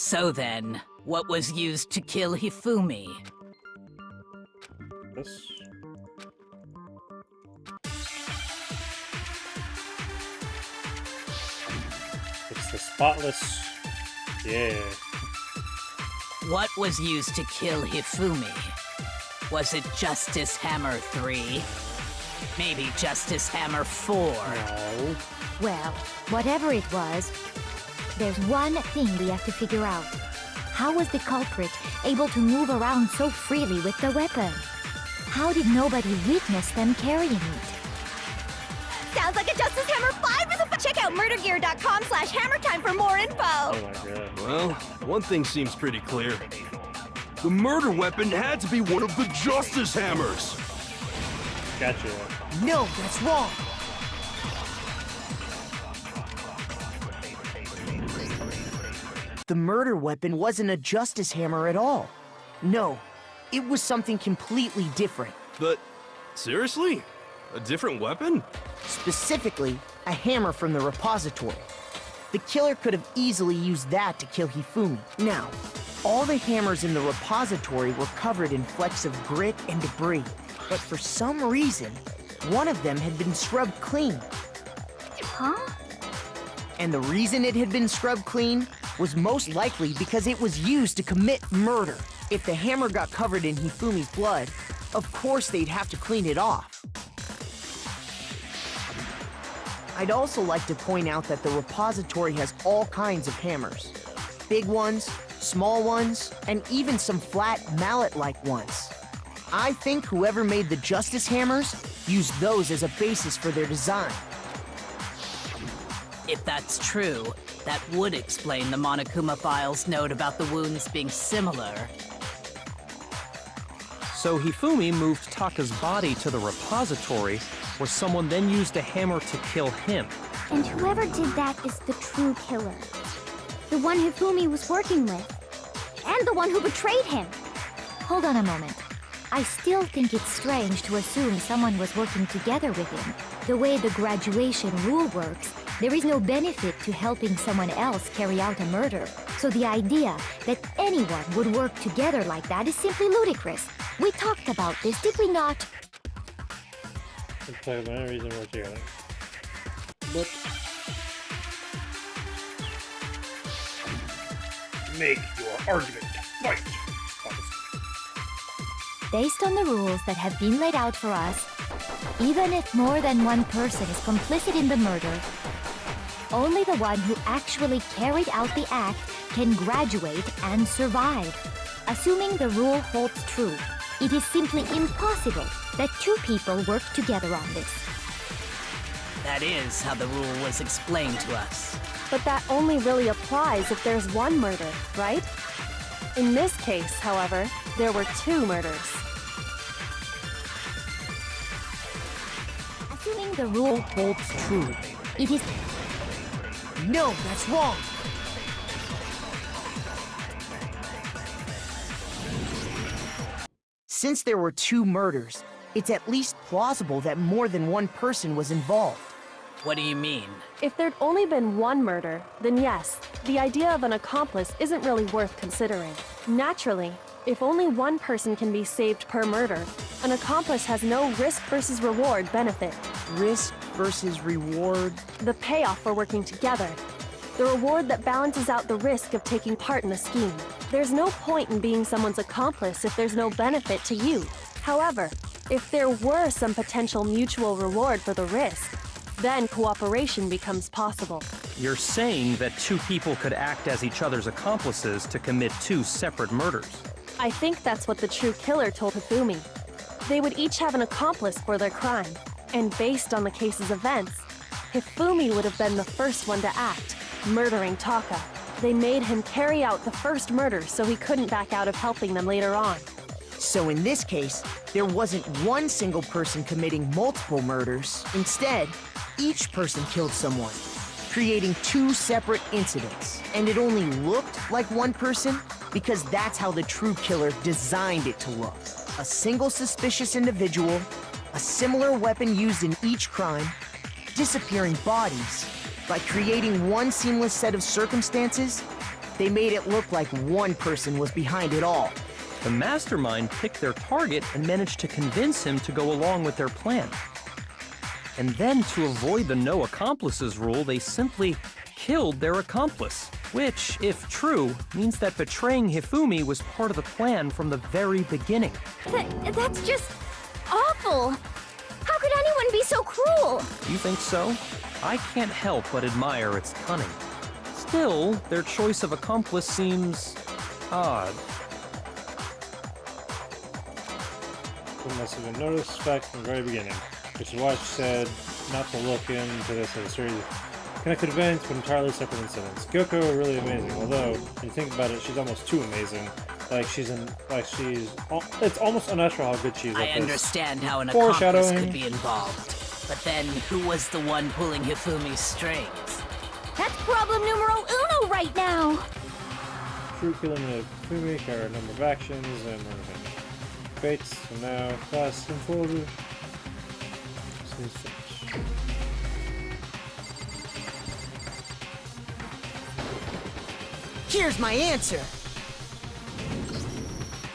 So then, what was used to kill Hifumi? Yes. It's the spotless. Yeah. What was used to kill Hifumi? Was it Justice Hammer 3? Maybe Justice Hammer 4? No. Well, whatever it was, there's one thing we have to figure out. How was the culprit able to move around so freely with the weapon? How did nobody witness them carrying it? Sounds like a Justice Hammer 5 is a check out murdergear.com/hammertime for more info. Oh my god. Well, one thing seems pretty clear. The murder weapon had to be one of the Justice Hammers! Gotcha. No, that's wrong. The murder weapon wasn't a Justice Hammer at all. No, it was something completely different. But, seriously? A different weapon? Specifically, a hammer from the repository. The killer could have easily used that to kill Hifumi. Now, all the hammers in the repository were covered in flecks of grit and debris. But for some reason, one of them had been scrubbed clean. Huh? And the reason it had been scrubbed clean was most likely because it was used to commit murder. If the hammer got covered in Hifumi's blood, of course they'd have to clean it off. I'd also like to point out that the repository has all kinds of hammers. Big ones, small ones, and even some flat mallet-like ones. I think whoever made the Justice Hammers used those as a basis for their design. If that's true, that would explain the Monokuma file's note about the wounds being similar. So Hifumi moved Taka's body to the repository, where someone then used a hammer to kill him. And whoever did that is the true killer. The one Hifumi was working with. And the one who betrayed him. Hold on a moment. I still think it's strange to assume someone was working together with him. The way the graduation rule works, there is no benefit to helping someone else carry out a murder. So the idea that anyone would work together like that is simply ludicrous. We talked about this, did we not? Let's talk about any reason we're together. But make your argument. Fight. Based on the rules that have been laid out for us, even if more than one person is complicit in the murder, only the one who actually carried out the act can graduate and survive. Assuming the rule holds true, it is simply impossible that two people work together on this. That is how the rule was explained to us. But that only really applies if there's one murder, right? In this case, however, there were two murders. Assuming the rule holds true, it is... No, that's wrong. Since there were two murders, it's at least plausible that more than one person was involved. What do you mean? If there'd only been one murder, then yes, the idea of an accomplice isn't really worth considering. Naturally, if only one person can be saved per murder, an accomplice has no risk versus reward benefit. Risk versus reward. The payoff for working together. The reward that balances out the risk of taking part in the scheme. There's no point in being someone's accomplice if there's no benefit to you. However, if there were some potential mutual reward for the risk, then cooperation becomes possible. You're saying that two people could act as each other's accomplices to commit two separate murders. I think that's what the true killer told Hifumi. They would each have an accomplice for their crime, and based on the case's events, Hifumi would have been the first one to act, murdering Taka. They made him carry out the first murder so he couldn't back out of helping them later on. So in this case, there wasn't one single person committing multiple murders. Instead, each person killed someone, creating two separate incidents. And it only looked like one person because that's how the true killer designed it to look. A single suspicious individual, a similar weapon used in each crime, disappearing bodies. By creating one seamless set of circumstances, They made it look like one person was behind it all. The mastermind picked their target and managed to convince him to go along with their plan. And then, to avoid the no accomplices rule, they simply killed their accomplice. Which, if true, means that betraying Hifumi was part of the plan from the very beginning. That's just awful. How could anyone be so cruel? You think so? I can't help but admire its cunning. Still, their choice of accomplice seems odd. It must have been no respect from the very beginning, which is why she said not to look into this as a series of connected events, but entirely separate incidents. Gyoko are really amazing, although, when you think about it, she's almost too amazing. It's almost unnatural how good she is at I this. understand how an accomplice Foreshadowing. could be involved. But then, who was the one pulling Hifumi's strings? That's problem numero uno right now. True killing of Hifumi, carry a number of actions, and everything. Fates, and now class unfolded. Here's my answer.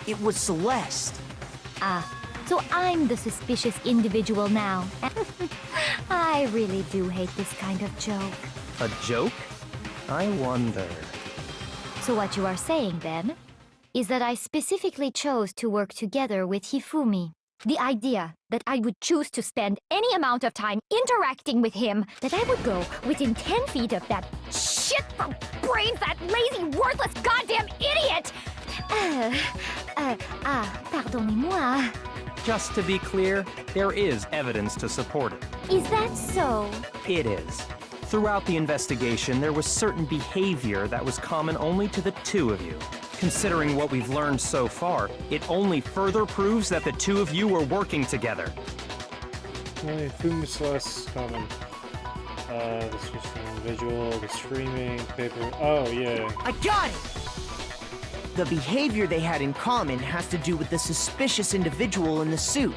It was Celeste. So I'm the suspicious individual now. I really do hate this kind of joke. A joke? I wonder. So what you are saying, then, is that I specifically chose to work together with Hifumi. The idea that I would choose to spend any amount of time interacting with him, that I would go within 10 feet of that shit for brains, that lazy, worthless, goddamn idiot! Pardonnez-moi. Just to be clear, there is evidence to support it. Is that so? It is. Throughout the investigation, there was certain behavior that was common only to the two of you. Considering what we've learned so far, it only further proves that the two of you were working together. Hifumi, Celeste, common. The switch from individual, the screaming, paper. Oh, yeah. I got it! The behavior they had in common has to do with the suspicious individual in the suit,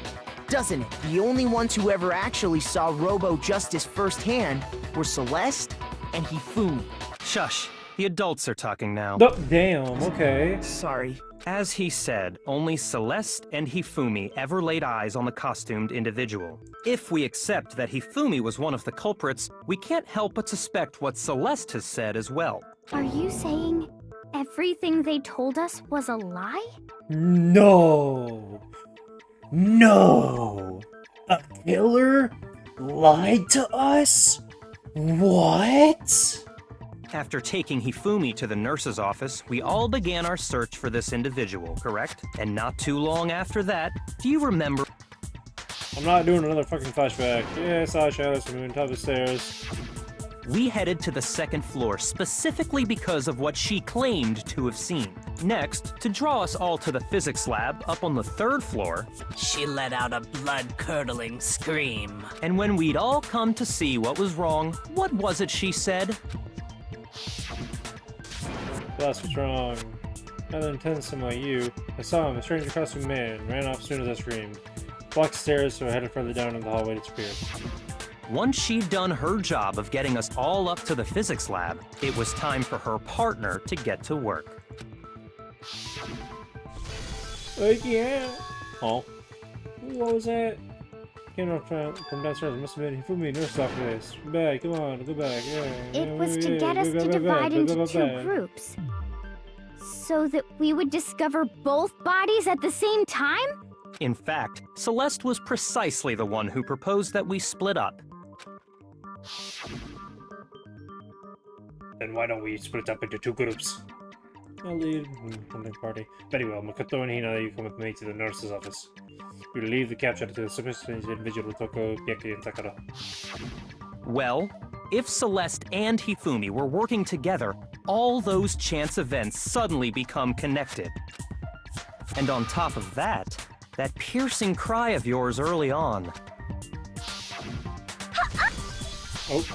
doesn't it? The only ones who ever actually saw Robo-Justice firsthand were Celeste and Hifumi. Shush. The adults are talking now. Oh, damn, okay. Sorry. As he said, only Celeste and Hifumi ever laid eyes on the costumed individual. If we accept that Hifumi was one of the culprits, we can't help but suspect what Celeste has said as well. Are you saying everything they told us was a lie? No. No. A killer lied to us? What? After taking Hifumi to the nurse's office, we all began our search for this individual, correct? And not too long after that, do you remember? I'm not doing another fucking flashback. Yeah, I saw shadows from on top of the stairs. We headed to the second floor specifically because of what she claimed to have seen. Next, to draw us all to the physics lab up on the third floor, She let out a blood-curdling scream. and when we'd all come to see what was wrong, what was it she said? That's what's wrong. Rather intense than like you. I saw him, a stranger costume man, ran off as soon as I screamed. Blocked the stairs, so I headed further down in the hallway to disappear. Once she'd done her job of getting us all up to the physics lab, it was time for her partner to get to work. Yeah. Oh. What was that? Came up from downstairs. It must have been Hifumi, nurse office. Back, come on, go back. Yeah. It was to get us to divide into two groups. So that we would discover both bodies at the same time? In fact, Celeste was precisely the one who proposed that we split up. Then why don't we split up into two groups? I'll lead hunting party. Very well, Makoto and Hina, you come with me to the nurse's office. You leave the capture to the suspicious individual Toko, Byeki, and Takara. Well, if Celeste and Hifumi were working together, all those chance events suddenly become connected. And on top of that, that piercing cry of yours early on. Oh.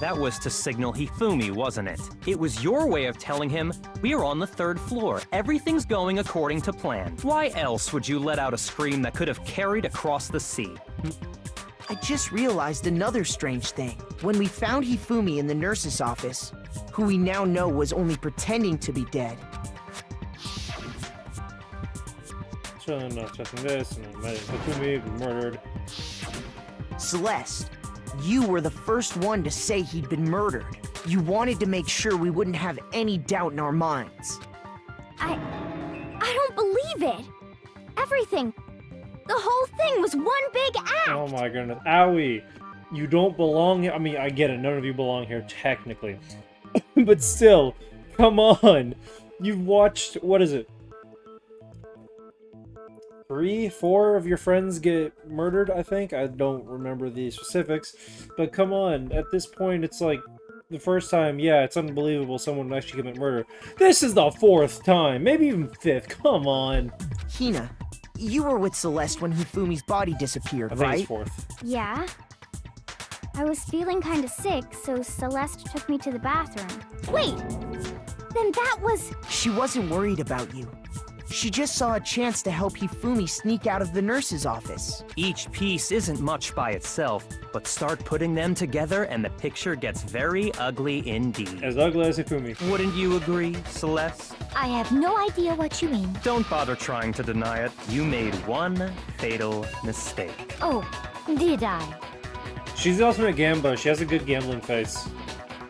That was to signal Hifumi, wasn't it? It was your way of telling him, we're on the third floor, everything's going according to plan. Why else would you let out a scream that could have carried across the sea? I just realized another strange thing. When we found Hifumi in the nurse's office, who we now know was only pretending to be dead, So I'm not checking this, and I'm Hifumi been murdered. Celeste, you were the first one to say he'd been murdered. You wanted to make sure we wouldn't have any doubt in our minds. I don't believe it. Everything. The whole thing was one big act. Oh my goodness. Owie. You don't belong here. I mean, I get it. None of you belong here, technically. But still, come on. You've watched, what is it? 3, 4 of your friends get murdered, I think. I don't remember the specifics. But come on. At this point, it's like the first time, yeah, it's unbelievable someone would actually commit murder. This is the 4th time. Maybe even 5th. Come on. Hina, you were with Celeste when Hifumi's body disappeared, I think right? it's 4th. Yeah. I was feeling kind of sick, so Celeste took me to the bathroom. Wait! Then that was... She wasn't worried about you. She just saw a chance to help Hifumi sneak out of the nurse's office. Each piece isn't much by itself, but start putting them together and the picture gets very ugly indeed. As ugly as Hifumi. Wouldn't you agree, Celeste? I have no idea what you mean. Don't bother trying to deny it. You made one fatal mistake. Oh, did I? She's the ultimate gambler. She has a good gambling face.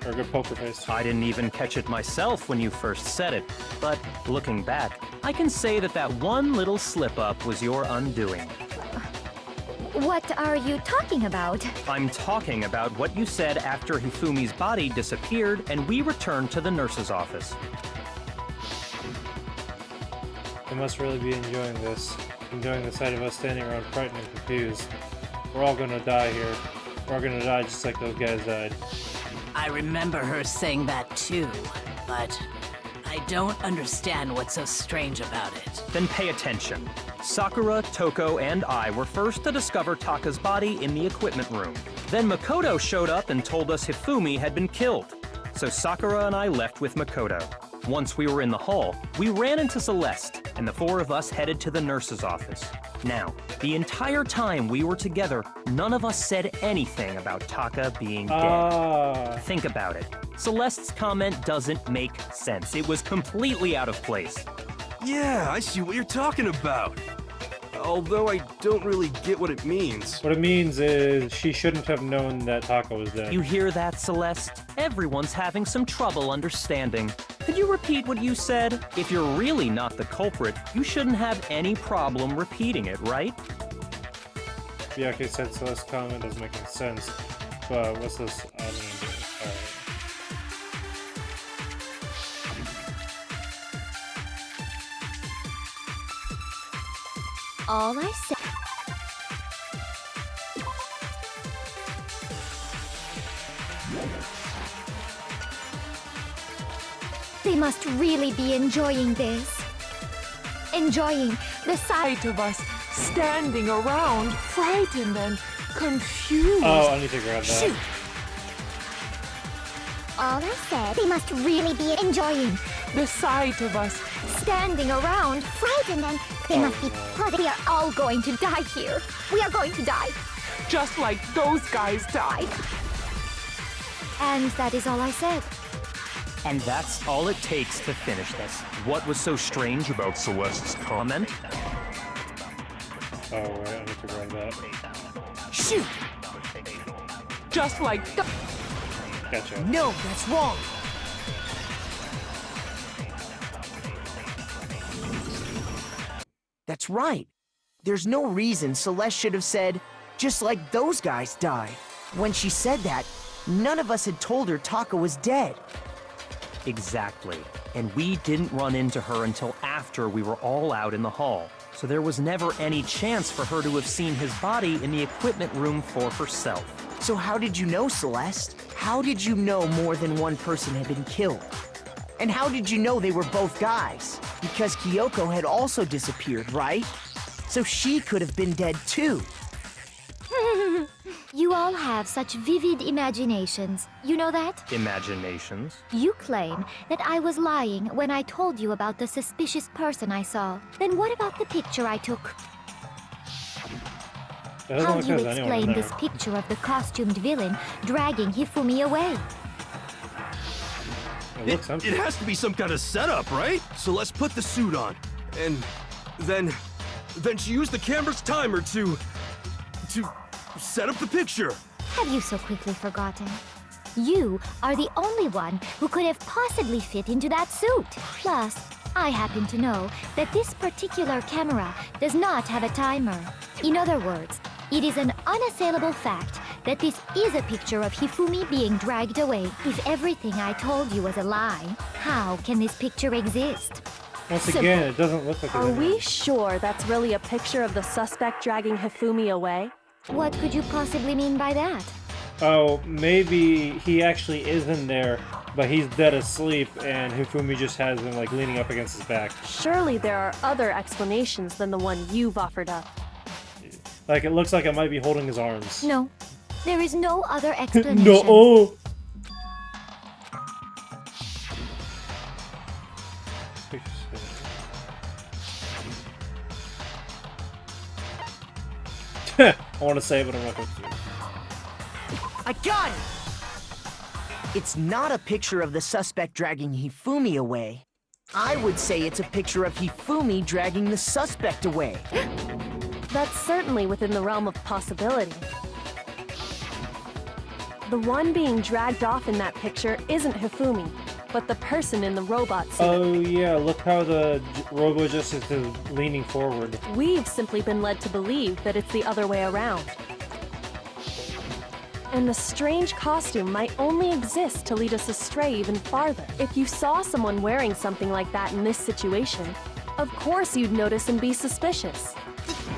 Or a good poker face. I didn't even catch it myself when you first said it, but looking back, I can say that that one little slip-up was your undoing. What are you talking about? I'm talking about what you said after Hifumi's body disappeared and we returned to the nurse's office. They must really be enjoying this. Enjoying the sight of us standing around frightened and confused. We're all gonna die here. We're all gonna die just like those guys died. I remember her saying that too, but I don't understand what's so strange about it. Then pay attention. Sakura, Toko, and I were first to discover Taka's body in the equipment room. Then Makoto showed up and told us Hifumi had been killed. So Sakura and I left with Makoto. Once we were in the hall, we ran into Celeste, and the 4 of us headed to the nurse's office. Now, the entire time we were together, none of us said anything about Taka being dead. Think about it. Celeste's comment doesn't make sense. It was completely out of place. Yeah, I see what you're talking about. Although I don't really get what it means. What it means is she shouldn't have known that Taka was dead. You hear that, Celeste? Everyone's having some trouble understanding. Could you repeat what you said? If you're really not the culprit, you shouldn't have any problem repeating it, right? Yeah, okay, said Celeste's comment doesn't make any sense. But what's this? All I said... They must really be enjoying this. Enjoying the sight Of us standing around, frightened and confused. Oh, I need to grab that. Shoot! All I said, they must really be enjoying The sight of us standing around, frightened, and they must be positive. We are all going to die here. We are going to die. just like those guys died. And that is all I said. And that's all it takes to finish this. What was so strange about Celeste's comment? Oh, wait, I need to grab that. Shoot! Just like the... Gotcha. No, that's wrong. That's right. There's no reason Celeste should have said, just like those guys died. When she said that, none of us had told her Taka was dead. Exactly. And we didn't run into her until after we were all out in the hall. So there was never any chance for her to have seen his body in the equipment room for herself. So how did you know, Celeste? How did you know more than one person had been killed? And how did you know they were both guys? Because Kyoko had also disappeared, right? So she could have been dead too. You all have such vivid imaginations. You know that? Imaginations? You claim that I was lying when I told you about the suspicious person I saw. Then what about the picture I took? doesn't How look do you like there's anyone in explain this there. picture of the costumed villain dragging Hifumi away? It looks empty. It has to be some kind of setup, right? So let's put the suit on. And then she used the camera's timer to set up the picture. Have you so quickly forgotten? You are the only one who could have possibly fit into that suit. Plus, I happen to know that this particular camera does not have a timer. In other words, it is an unassailable fact that this is a picture of Hifumi being dragged away. If everything I told you was a lie, how can this picture exist? Once again, it doesn't look like Are there's we anyone. sure that's really a picture of the suspect dragging Hifumi away? What could you possibly mean by that? Oh, maybe he actually is in there, but he's dead asleep, and Hifumi just has him like leaning up against his back. Surely there are other explanations than the one you've offered up. Like, it looks like it might be holding his arms. No, there is no other explanation. No! Oh! I want to say it, but I'm not going to. I got it! It's not a picture of the suspect dragging Hifumi away. I would say it's a picture of Hifumi dragging the suspect away. That's certainly within the realm of possibility. The one being dragged off in that picture isn't Hifumi, but the person in the robot suit. Oh yeah, look how the Robo Justice is leaning forward. We've simply been led to believe that it's the other way around. And the strange costume might only exist to lead us astray even farther. If you saw someone wearing something like that in this situation, of course you'd notice and be suspicious.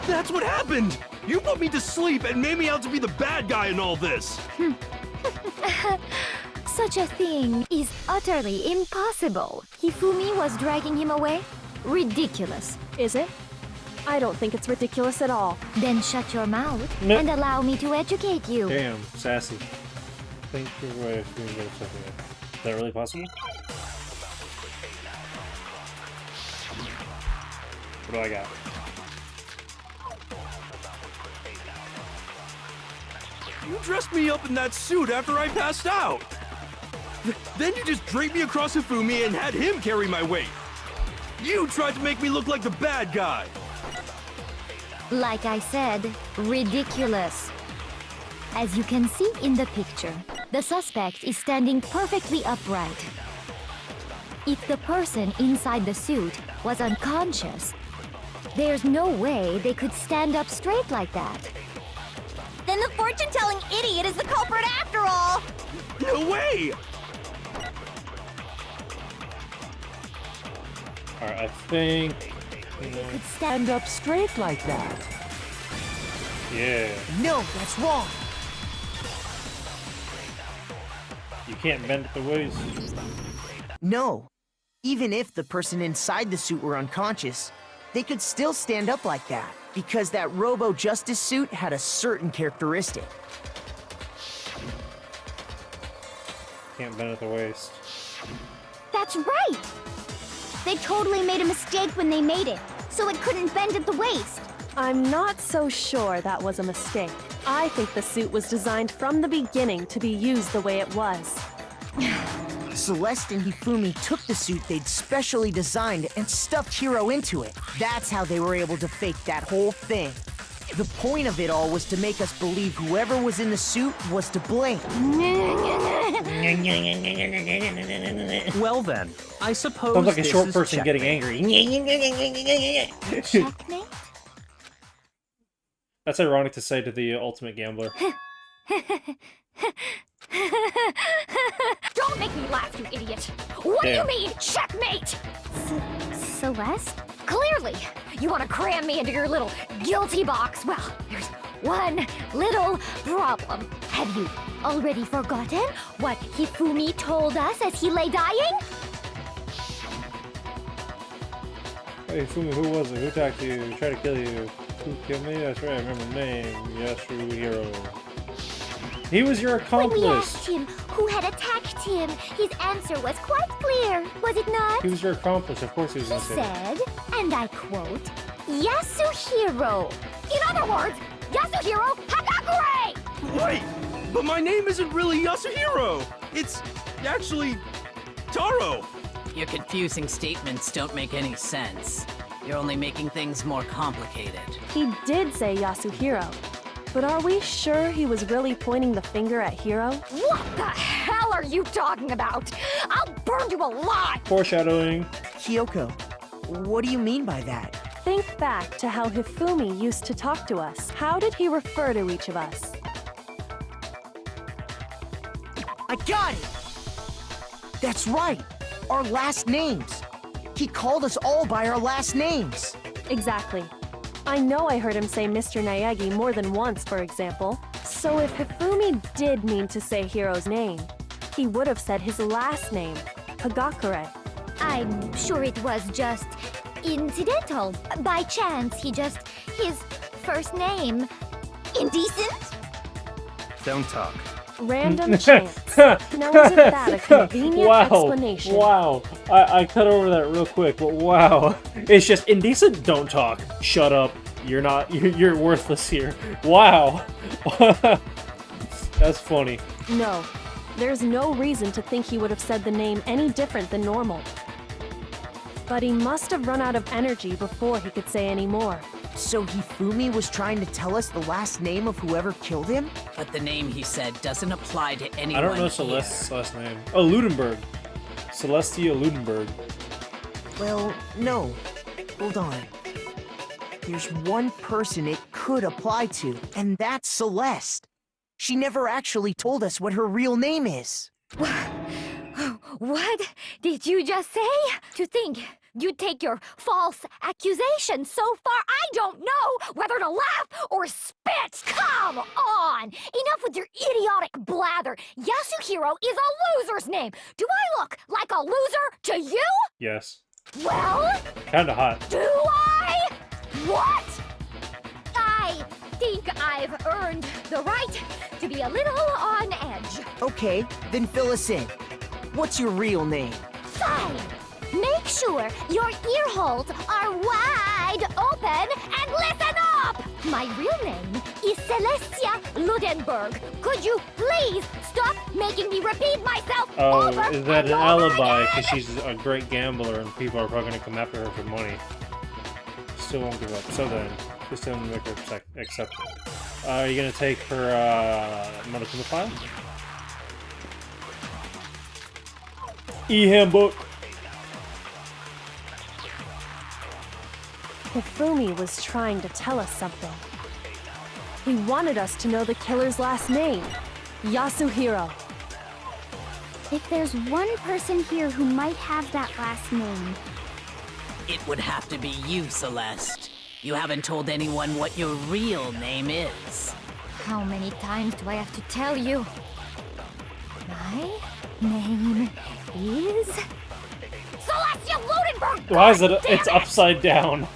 That's what happened! You put me to sleep and made me out to be the bad guy in all this! Such a thing is utterly impossible. Hifumi was dragging him away? Ridiculous. Is it? I don't think it's ridiculous at all. Then shut your mouth No. and allow me to educate you. Damn, sassy. Think your way of doing it. Is that really possible? What do I got? You dressed me up in that suit after I passed out! Then you just draped me across Hifumi and had him carry my weight! You tried to make me look like the bad guy! Like I said, ridiculous. As you can see in the picture, the suspect is standing perfectly upright. If the person inside the suit was unconscious, there's no way they could stand up straight like that. Then the fortune-telling idiot is the culprit after all! No way! Alright, I think... Could stand Up straight like that. Yeah. No, that's wrong. You can't bend at the waist. No. Even if the person inside the suit were unconscious, they could still stand up like that, because that Robo Justice suit had a certain characteristic. Can't bend at the waist. That's right! They totally made a mistake when they made it, so it couldn't bend at the waist. I'm not so sure that was a mistake. I think the suit was designed from the beginning to be used the way it was. Celeste and Hifumi took the suit they'd specially designed and stuffed Hiro into it. That's how they were able to fake that whole thing. The point of it all was to make us believe whoever was in the suit was to blame. Well then, I suppose Sounds like a this short is person getting checkmate. angry. checkmate? That's ironic to say to the ultimate gambler. Don't make me laugh, you idiot! What Damn. do you mean, checkmate? Celeste? Clearly, you want to cram me into your little guilty box. Well, there's one little problem. Have you already forgotten what Hifumi told us as he lay dying? Hey, Fumi, who was it? Who talked to you? Who tried to kill you? Who killed me? That's right, I remember the name. Yasuhiro. He was your When we accomplice! asked him who had attacked him, his answer was quite clear, was it not? He was your accomplice, of course he was He gonna say that. said, and I quote, Yasuhiro. In other words, Yasuhiro Hagakure! Wait! But my name isn't really Yasuhiro! It's actually Taro! Your confusing statements don't make any sense. You're only making things more complicated. He did say Yasuhiro. But are we sure he was really pointing the finger at Hiro? What the hell are you talking about? I'll burn you alive! Foreshadowing. Kyoko, what do you mean by that? Think back to how Hifumi used to talk to us. How did he refer to each of us? I got it! That's right! Our last names! He called us all by our last names! Exactly. I know I heard him say Mr. Naegi more than once, for example. So if Hifumi did mean to say Hiro's name, he would have said his last name, Hagakure. I'm sure it was just incidental. By chance, his first name. Indecent? Don't talk. Random chance. Now isn't that a convenient explanation? Wow. I cut over that real quick, but wow. It's just indecent, don't talk. Shut up. You're worthless here. Wow. That's funny. No. There's no reason to think he would have said the name any different than normal. But he must have run out of energy before he could say any more. So Hifumi was trying to tell us the last name of whoever killed him? But the name he said doesn't apply to anyone I don't know here. Celeste's last name. Oh, Ludenberg. Celestia Ludenberg. Well, no. Hold on. There's one person it could apply to, and that's Celeste. She never actually told us what her real name is. What did you just say? To think you'd take your false accusation so far, I don't know whether to laugh or spit! Come on! Enough with your idiotic blather! Yasuhiro is a loser's name! Do I look like a loser to you? Yes. Well, Kinda hot. do I? What? I think I've earned the right to be a little on edge. Okay, then fill us in. What's your real name? Fine. Make sure your ear holes are wide open and listen up! My real name is Celestia Ludenberg. Could you please stop making me repeat myself over Oh, is that and an over alibi? again? Because she's a great gambler and people are probably going to come after her for money. Still won't give up. So then, just don't make her accept it. Are you going to take her Monokuma file? E-handbook. Hifumi was trying to tell us something. He wanted us to know the killer's last name, Yasuhiro. If there's one person here who might have that last name, It would have to be you, Celeste. You haven't told anyone what your real name is. How many times do I have to tell you? My name is Celestia Ludenberg! Why is it? It's upside down.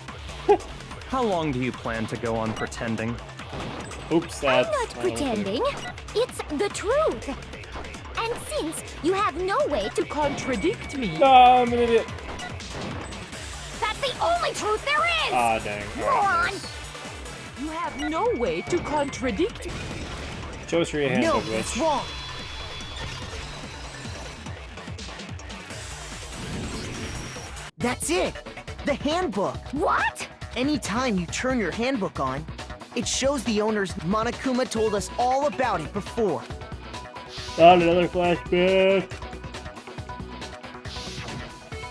How long do you plan to go on pretending? Oops, I'm that's not pretending. It's the truth. And since you have no way to Contradict me. Ah, I'm an idiot. That's the only truth there is! Ah, dang. Moron! You have no way to contradict me. Show us your No, handbook, that's bitch. wrong. That's it! The handbook! What? Anytime you turn your handbook on, it shows the owners Monokuma told us all about it before. Ah, another flashback.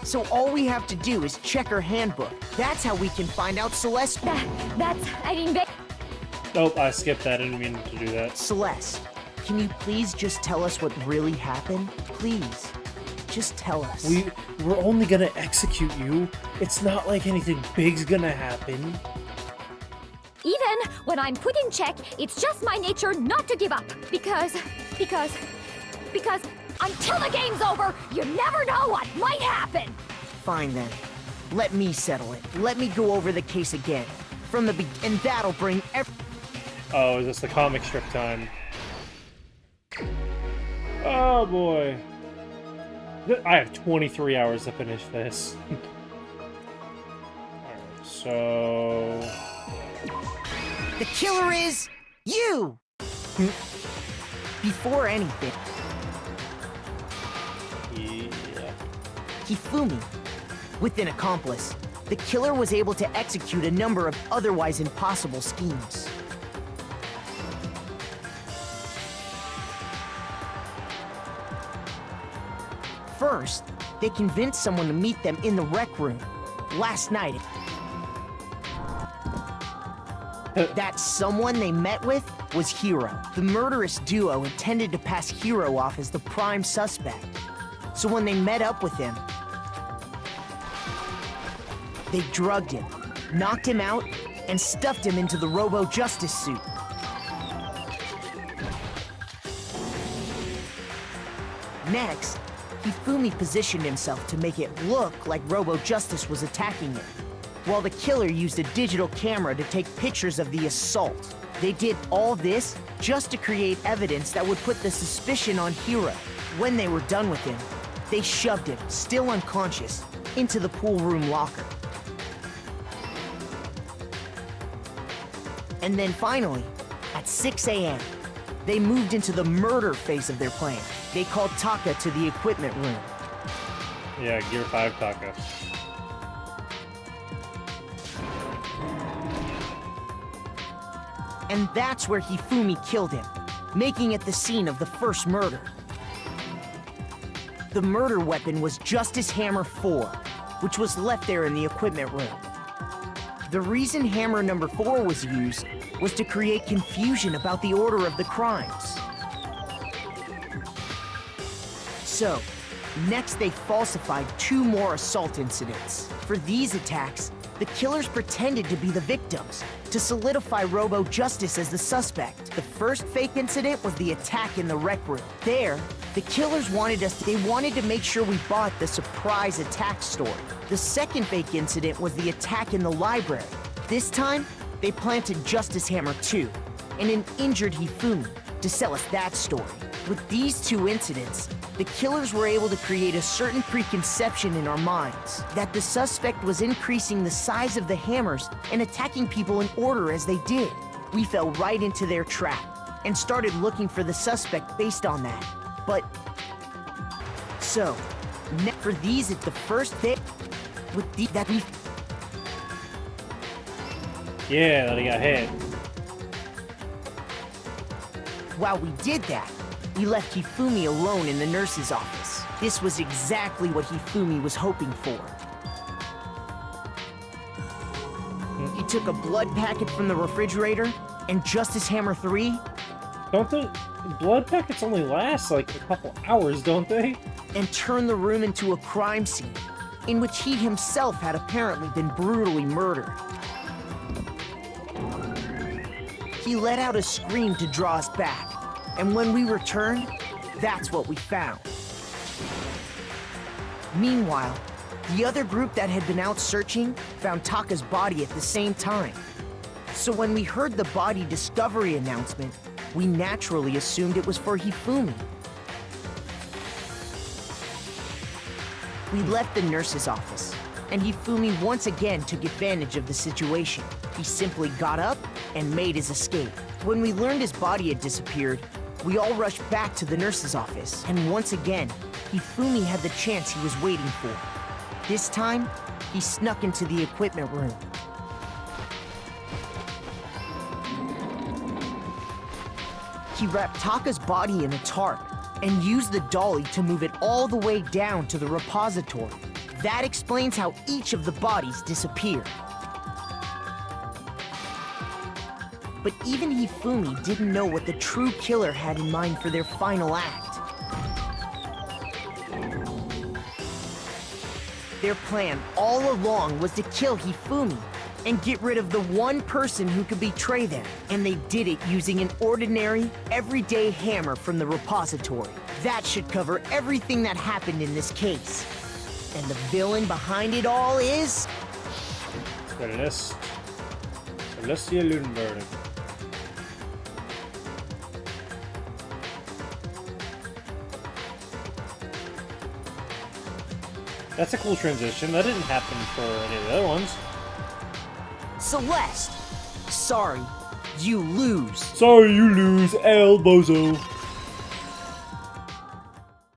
So all we have to do is check her handbook. That's how we can find out Celeste. I mean, Nope, I skipped that. I didn't mean to do that. Celeste, can you please just tell us what really happened? Please. Just tell us. We're only gonna execute you. It's not like anything big's gonna happen. even when I'm put in check, it's just my nature not to give up. Because until the game's over, you never know what might happen. Fine then. Let me settle it. Let me go over the case again. From the and that'll bring Oh, is this the comic strip time? Oh boy. I have 23 hours to finish this. Alright, so... The killer is you! Before anything, Yeah. Hifumi, with an accomplice, the killer was able to execute a number of otherwise impossible schemes. First, they convinced someone to meet them in the rec room last night. That someone they met with was Hiro. The murderous duo intended to pass Hiro off as the prime suspect. So when they met up with him, they drugged him, knocked him out, and stuffed him into the Robo-Justice suit. Next, Hifumi positioned himself to make it look like Robo-Justice was attacking him, while the killer used a digital camera to take pictures of the assault. They did all this just to create evidence that would put the suspicion on Hiro. When they were done with him, they shoved him, still unconscious, into the pool room locker. And then finally, at 6 a.m., they moved into the murder phase of their plan. They called Taka to the equipment room. Yeah, Gear 5 Taka. And that's where Hifumi killed him, making it the scene of the first murder. The murder weapon was Justice Hammer 4, which was left there in the equipment room. The reason Hammer number 4 was used was to create confusion about the order of the crimes. So, next they falsified 2 more assault incidents. For these attacks, the killers pretended to be the victims, to solidify Robo-Justice as the suspect. The first fake incident was the attack in the rec room. There, the killers wanted to make sure we bought the surprise attack story. The second fake incident was the attack in the library. This time, they planted Justice Hammer 2 and an injured Hifumi to sell us that story. With these 2 incidents, the killers were able to create a certain preconception in our minds that the suspect was increasing the size of the hammers and attacking people in order as they did. We fell right into their trap and started looking for the suspect based on that. But, so, for these, it's the first thing with that we... Yeah, that he got hit. While we did that, we left Hifumi alone in the nurse's office. This was exactly what Hifumi was hoping for. He took a blood packet from the refrigerator and Justice Hammer 3. Don't the blood packets only last like a couple hours, don't they? And turned the room into a crime scene, in which he himself had apparently been brutally murdered. He let out a scream to draw us back, and when we returned, that's what we found. Meanwhile, the other group that had been out searching found Taka's body at the same time. So when we heard the body discovery announcement, we naturally assumed it was for Hifumi. We left the nurse's office, and Hifumi once again took advantage of the situation. He simply got up and made his escape. When we learned his body had disappeared, we all rushed back to the nurse's office, and once again, Hifumi had the chance he was waiting for. This time, he snuck into the equipment room. He wrapped Taka's body in a tarp and used the dolly to move it all the way down to the repository. That explains how each of the bodies disappeared. But even Hifumi didn't know what the true killer had in mind for their final act. Their plan all along was to kill Hifumi and get rid of the one person who could betray them. And they did it using an ordinary, everyday hammer from the repository. That should cover everything that happened in this case. And the villain behind it all is... Celeste. Celestia Lunenburg. That's a cool transition. That didn't happen for any of the other ones. Celeste! Sorry, You lose. Sorry you lose, El Bozo.